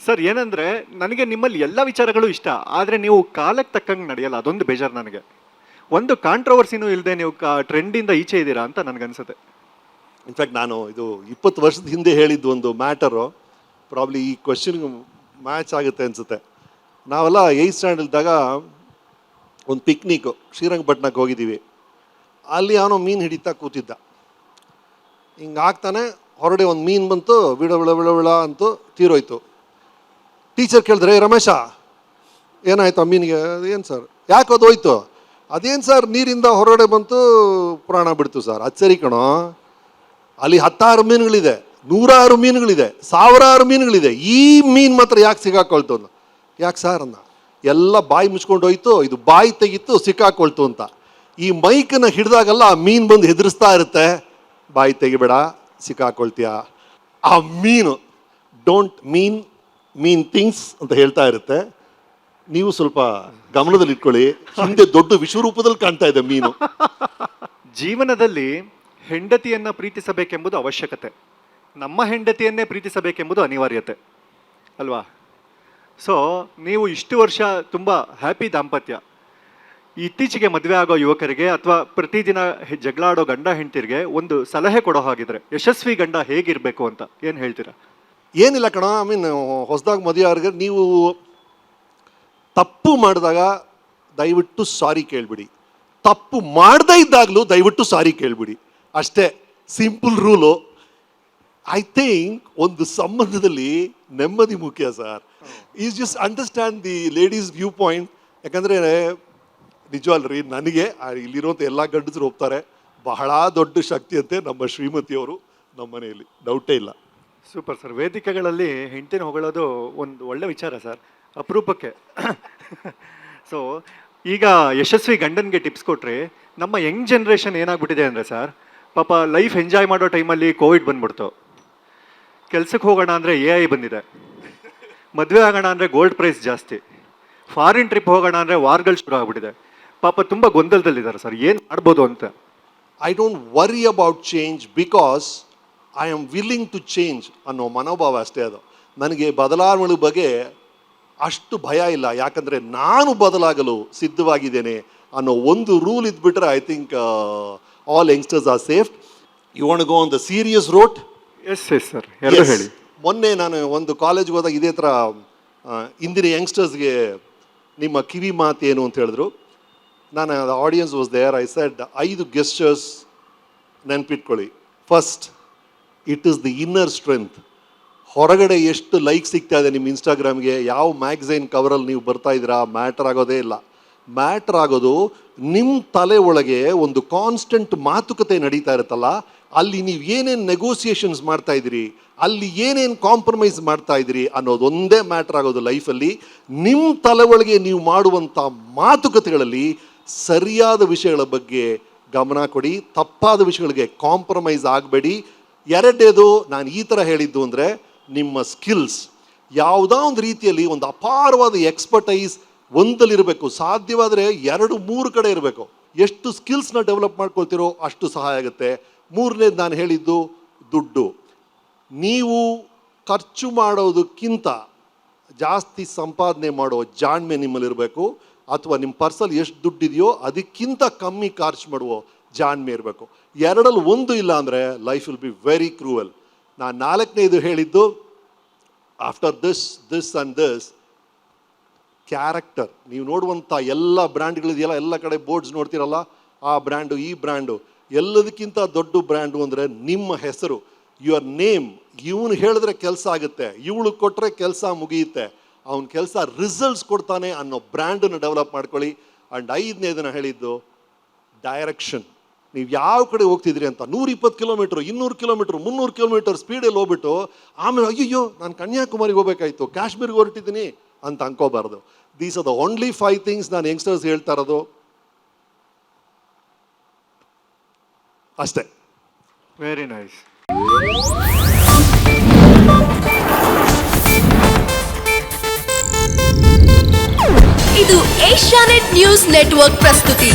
Sir ಏನಂದ್ರೆ ನನಗೆ ನಿಮ್ಮಲ್ಲಿ ಎಲ್ಲ ವಿಚಾರಗಳು ಇಷ್ಟ, ಆದರೆ ನೀವು ಕಾಲಕ್ಕೆ ತಕ್ಕಂಗೆ ನಡೆಯಲ್ಲ, ಅದೊಂದು ಬೇಜಾರು ನನಗೆ. ಒಂದು ಕಾಂಟ್ರವರ್ಸಿನೂ ಇಲ್ಲದೆ ನೀವು ಟ್ರೆಂಡಿಂದ ಈಚೆ ಇದ್ದೀರಾ ಅಂತ ನನಗನ್ಸುತ್ತೆ. ಇನ್ಫ್ಯಾಕ್ಟ್ ನಾನು ಇದು 20 ವರ್ಷದ ಹಿಂದೆ ಹೇಳಿದ್ದು ಒಂದು ಮ್ಯಾಟರು ಪ್ರಾಬ್ಲಿ ಈ ಕ್ವಶನ್ಗೆ ಮ್ಯಾಚ್ ಆಗುತ್ತೆ ಅನಿಸುತ್ತೆ. ನಾವೆಲ್ಲ 8th ಸ್ಟ್ಯಾಂಡರ್ಡ್ ಇದ್ದಾಗ ಒಂದು ಪಿಕ್ನಿಕ್ ಶ್ರೀರಂಗಪಟ್ಟಣಕ್ಕೆ ಹೋಗಿದ್ದೀವಿ. ಅಲ್ಲಿ ಅವನು ಮೀನು ಹಿಡಿತಾ ಕೂತಿದ್ದ. ಹಿಂಗೆ ಆಗ್ತಾನೆ ಹೊರಡೆ ಒಂದು ಮೀನು ಬಂತು, ಬಿಡ ಬಿಳ ಬಿಳ ಬಿಳ ಅಂತೂ ತೀರೋಯ್ತು. ಟೀಚರ್ ಕೇಳಿದ್ರೆ, ರಮೇಶ ಏನಾಯ್ತು ಆ ಮೀನಿಗೆ? ಏನು ಸರ್, ಯಾಕೆ ಅದು ಹೋಯ್ತು? ಅದೇನು ಸರ್, ನೀರಿಂದ ಹೊರಗಡೆ ಬಂತು, ಪ್ರಾಣ ಬಿಡ್ತು ಸರ್. ಅದು ಸರಿ ಕಣೋ, ಅಲ್ಲಿ 10 ಮೀನುಗಳಿದೆ, 100 ಮೀನುಗಳಿದೆ, 1000 ಮೀನುಗಳಿದೆ, ಈ ಮೀನು ಮಾತ್ರ ಯಾಕೆ ಸಿಗಾಕೊಳ್ತು ಅಂದ. ಯಾಕೆ ಸರ್ ಅಂದ. ಎಲ್ಲ ಬಾಯಿ ಮುಚ್ಕೊಂಡು ಹೋಯ್ತು, ಇದು ಬಾಯಿ ತೆಗಿತ್ತು ಸಿಕ್ಕಾಕೊಳ್ತು ಅಂತ. ಈ ಮೈಕನ್ನು ಹಿಡಿದಾಗಲ್ಲ ಆ ಮೀನು ಬಂದು ಹೆದರಿಸ್ತಾ ಇರುತ್ತೆ, ಬಾಯಿ ತೆಗಿಬೇಡ ಸಿಕ್ಕಾಕೊಳ್ತೀಯ. ಆ ಮೀನು ಡೋಂಟ್ ಮೀನ್ ಥಿಂಗ್ಸ್ ಅಂತ ಹೇಳ್ತಾ ಇರುತ್ತೆ. ನೀವು ಸ್ವಲ್ಪ ಗಮನದಲ್ಲಿ ಇಟ್ಕೊಳ್ಳಿ, ಹಿಂದೆ ದೊಡ್ಡ ವಿಶ್ವರೂಪದಲ್ಲಿ ಕಾಣ್ತಾ ಇದೆ ಮೀನು. ಜೀವನದಲ್ಲಿ ಹೆಂಡತಿಯನ್ನ ಪ್ರೀತಿಸಬೇಕೆಂಬುದು ಅವಶ್ಯಕತೆ, ನಮ್ಮ ಹೆಂಡತಿಯನ್ನೇ ಪ್ರೀತಿಸಬೇಕೆಂಬುದು ಅನಿವಾರ್ಯತೆ ಅಲ್ವಾ? ಸೊ ನೀವು ಇಷ್ಟು ವರ್ಷ ತುಂಬ ಹ್ಯಾಪಿ ದಾಂಪತ್ಯ. ಇತ್ತೀಚೆಗೆ ಮದುವೆ ಆಗೋ ಯುವಕರಿಗೆ ಅಥವಾ ಪ್ರತಿದಿನ ಜಗಳ ಆಡೋ ಗಂಡ ಹೆಂಡತಿರಿಗೆ ಒಂದು ಸಲಹೆ ಕೊಡೋ ಹಾಗಿದ್ರೆ ಯಶಸ್ವಿ ಗಂಡ ಹೇಗಿರಬೇಕು ಅಂತ ಏನು ಹೇಳ್ತೀರಾ? ಏನಿಲ್ಲ ಕಣ, ಹೊಸದಾಗಿ ಮದುವೆ ಅವ್ರಿಗೆ ನೀವು ತಪ್ಪು ಮಾಡಿದಾಗ ದಯವಿಟ್ಟು ಸಾರಿ ಕೇಳಿಬಿಡಿ, ತಪ್ಪು ಮಾಡದೇ ಇದ್ದಾಗಲೂ ದಯವಿಟ್ಟು ಸಾರಿ ಕೇಳಿಬಿಡಿ, ಅಷ್ಟೇ. Simple rule. ಐ ಥಿಂಕ್ ಒಂದು ಸಂಬಂಧದಲ್ಲಿ ನೆಮ್ಮದಿ ಮುಖ್ಯ sir. Is just understand the ladies view point. ಯಾಕಂದರೆ ನಿಜವಲ್ರಿ, ನನಗೆ ಇಲ್ಲಿರುವಂಥ ಎಲ್ಲ ಗಂಡಸರು ಒಪ್ತಾರೆ, ಬಹಳ ದೊಡ್ಡ ಶಕ್ತಿ ಅಂತೆ ನಮ್ಮ ಶ್ರೀಮತಿಯವರು ನಮ್ಮ ಮನೆಯಲ್ಲಿ, ಡೌಟೇ ಇಲ್ಲ. Super sir. ವೇದಿಕೆಗಳಲ್ಲಿ ಹೆಂಡತಿನ ಹೊಗಳೋದು ಒಂದು ಒಳ್ಳೆ ವಿಚಾರ ಸರ್, ಅಪರೂಪಕ್ಕೆ. ಸೊ ಈಗ ಯಶಸ್ವಿ ಗಂಡನಿಗೆ ಟಿಪ್ಸ್ ಕೊಟ್ರಿ. ನಮ್ಮ ಯಂಗ್ ಜನ್ರೇಷನ್ ಏನಾಗ್ಬಿಟ್ಟಿದೆ ಅಂದರೆ ಸರ್, ಪಾಪ ಲೈಫ್ ಎಂಜಾಯ್ ಮಾಡೋ ಟೈಮಲ್ಲಿ ಕೋವಿಡ್ ಬಂದ್ಬಿಡ್ತು, ಕೆಲ್ಸಕ್ಕೆ ಹೋಗೋಣ ಅಂದರೆ AI ಬಂದಿದೆ, ಮದುವೆ ಆಗೋಣ ಅಂದರೆ ಗೋಲ್ಡ್ ಪ್ರೈಸ್ ಜಾಸ್ತಿ, ಫಾರಿನ್ ಟ್ರಿಪ್ ಹೋಗೋಣ ಅಂದರೆ ವಾರ್ಗಳು ಶುರು ಆಗ್ಬಿಟ್ಟಿದೆ. ಪಾಪ ತುಂಬ ಗೊಂದಲದಲ್ಲಿದ್ದಾರೆ ಸರ್, ಏನು ಮಾಡ್ಬೋದು ಅಂತ. I don't worry about change because I am willing to change ಅನ್ನೋ ಮನೋಭಾವ ಅಷ್ಟೇ ಅದು. ನನಗೆ ಬದಲಾವಣೆ ಬಗ್ಗೆ ಅಷ್ಟು ಭಯ ಇಲ್ಲ, ಯಾಕಂದರೆ ನಾನು ಬದಲಾಗಲು ಸಿದ್ಧವಾಗಿದ್ದೇನೆ ಅನ್ನೋ ಒಂದು ರೂಲ್ ಇದ್ಬಿಟ್ರೆ I think all youngsters are safe. You want go on the serious road? Yes sir, ಎಲ್ಲ ಹೇಳಿ. ಮೊನ್ನೆ ನಾನು ಒಂದು ಕಾಲೇಜ್ಗೆ ಹೋದಾಗ ಇದೇ ಥರ ಇಂದಿನ ಯಂಗ್ಸ್ಟರ್ಸ್ಗೆ ನಿಮ್ಮ ಕಿವಿ ಮಾತು ಏನು ಅಂತ ಹೇಳಿದ್ರು. ನಾನು audience was there. I said 5 gestures ನೆನ್ಪಿಟ್ಕೊಳ್ಳಿ. First, it is the inner strength. ಹೊರಗಡೆ ಎಷ್ಟು ಲೈಕ್ ಸಿಗ್ತಾ ಇದೆ ನಿಮ್ಮ ಇನ್ಸ್ಟಾಗ್ರಾಮ್ಗೆ, ಯಾವ ಮ್ಯಾಗಝೈನ್ ಕವರಲ್ಲಿ ನೀವು ಬರ್ತಾ ಇದ್ದೀರಾ, ಮ್ಯಾಟರ್ ಆಗೋದೇ ಇಲ್ಲ. ಮ್ಯಾಟರ್ ಆಗೋದು ನಿಮ್ಮ ತಲೆ ಒಳಗೆ ಒಂದು ಕಾನ್ಸ್ಟೆಂಟ್ ಮಾತುಕತೆ ನಡೀತಾ ಇರುತ್ತಲ್ಲ, ಅಲ್ಲಿ ನೀವು ಏನೇನು ನೆಗೋಸಿಯೇಷನ್ಸ್ ಮಾಡ್ತಾ ಇದ್ದೀರಿ, ಅಲ್ಲಿ ಏನೇನು ಕಾಂಪ್ರಮೈಸ್ ಮಾಡ್ತಾ ಇದ್ದೀರಿ ಅನ್ನೋದೊಂದೇ ಮ್ಯಾಟ್ರ್ ಆಗೋದು ಲೈಫಲ್ಲಿ. ನಿಮ್ಮ ತಲೆ ಒಳಗೆ ನೀವು ಮಾಡುವಂಥ ಮಾತುಕತೆಗಳಲ್ಲಿ ಸರಿಯಾದ ವಿಷಯಗಳ ಬಗ್ಗೆ ಗಮನ ಕೊಡಿ, ತಪ್ಪಾದ ವಿಷಯಗಳಿಗೆ ಕಾಂಪ್ರಮೈಸ್ ಆಗಬೇಡಿ. ಎರಡನೇದು, ನಾನು ಈ ಥರ ಹೇಳಿದ್ದು ಅಂದರೆ, ನಿಮ್ಮ ಸ್ಕಿಲ್ಸ್ ಯಾವುದೋ ಒಂದು ರೀತಿಯಲ್ಲಿ ಒಂದು ಅಪಾರವಾದ ಎಕ್ಸ್ಪರ್ಟೈಸ್ ಒಂದಲ್ಲಿರಬೇಕು, ಸಾಧ್ಯವಾದರೆ 2-3 ಕಡೆ ಇರಬೇಕು. ಎಷ್ಟು ಸ್ಕಿಲ್ಸ್ನ ಡೆವಲಪ್ ಮಾಡ್ಕೊಳ್ತಿರೋ ಅಷ್ಟು ಸಹಾಯ ಆಗುತ್ತೆ. ಮೂರನೇದು ನಾನು ಹೇಳಿದ್ದು ದುಡ್ಡು. ನೀವು ಖರ್ಚು ಮಾಡೋದಕ್ಕಿಂತ ಜಾಸ್ತಿ ಸಂಪಾದನೆ ಮಾಡೋ ಜಾಣ್ಮೆ ನಿಮ್ಮಲ್ಲಿರಬೇಕು, ಅಥವಾ ನಿಮ್ಮ ಪರ್ಸಲ್ಲಿ ಎಷ್ಟು ದುಡ್ಡಿದೆಯೋ ಅದಕ್ಕಿಂತ ಕಮ್ಮಿ ಖರ್ಚು ಮಾಡುವ ಜಾಣ್ಮೆ ಇರಬೇಕು. ಎರಡಲ್ಲಿ ಒಂದು ಇಲ್ಲ ಅಂದರೆ ಲೈಫ್ ವಿಲ್ ಬಿ ವೆರಿ ಕ್ರೂವಲ್. ನಾನು 4ನೇದು ಹೇಳಿದ್ದು, after this and this, character. ನೀವು ನೋಡುವಂಥ ಎಲ್ಲ ಬ್ರ್ಯಾಂಡ್ಗಳಿದೆಯಲ್ಲ, ಎಲ್ಲ ಕಡೆ ಬೋರ್ಡ್ಸ್ ನೋಡ್ತೀರಲ್ಲ, ಆ ಬ್ರ್ಯಾಂಡು ಈ ಬ್ರ್ಯಾಂಡು, ಎಲ್ಲದಕ್ಕಿಂತ ದೊಡ್ಡ ಬ್ರ್ಯಾಂಡು ಅಂದರೆ ನಿಮ್ಮ ಹೆಸರು, ಯುವರ್ ನೇಮ್. ಇವನು ಹೇಳಿದ್ರೆ ಕೆಲಸ ಆಗುತ್ತೆ, ಇವಳು ಕೊಟ್ಟರೆ ಕೆಲಸ ಮುಗಿಯುತ್ತೆ, ಅವನ ಕೆಲಸ ರಿಸಲ್ಟ್ಸ್ ಕೊಡ್ತಾನೆ ಅನ್ನೋ ಬ್ರ್ಯಾಂಡನ್ನು ಡೆವಲಪ್ ಮಾಡ್ಕೊಳ್ಳಿ. ಆ್ಯಂಡ್ 5ನೇದನ್ನ ಹೇಳಿದ್ದು ಡೈರೆಕ್ಷನ್. ನೀವು ಯಾವ ಕಡೆ ಹೋಗ್ತಿದ್ರಿ ಅಂತ 120 ಕಿಲೋಮೀಟ್ರು, 200 ಕಿಲೋಮೀಟ್ರು, 300 ಕಿಲೋಮೀಟರ್ ಸ್ಪೀಡಲ್ಲಿ ಹೋಗ್ಬಿಟ್ಟು ಆಮೇಲೆ ಅಯ್ಯೋ ನಾನು ಕನ್ಯಾಕುಮಾರಿಗೆ ಹೋಗ್ಬೇಕಾಯ್ತು, ಕಾಶ್ಮೀರ್ಗೆ ಹೊರಟಿದ್ದೀನಿ ಅಂತ ಅನ್ಕೋಬಾರ್ದು. These are the only 5 things ನಾನು ಯಂಗ್ಸ್ಟರ್ಸ್ ಹೇಳ್ತಾ ಇರೋದು ಅಷ್ಟೇ. Very nice. ಇದು ಏಷ್ಯಾನೆಟ್ ನ್ಯೂಸ್ ನೆಟ್ವರ್ಕ್ ಪ್ರಸ್ತುತಿ.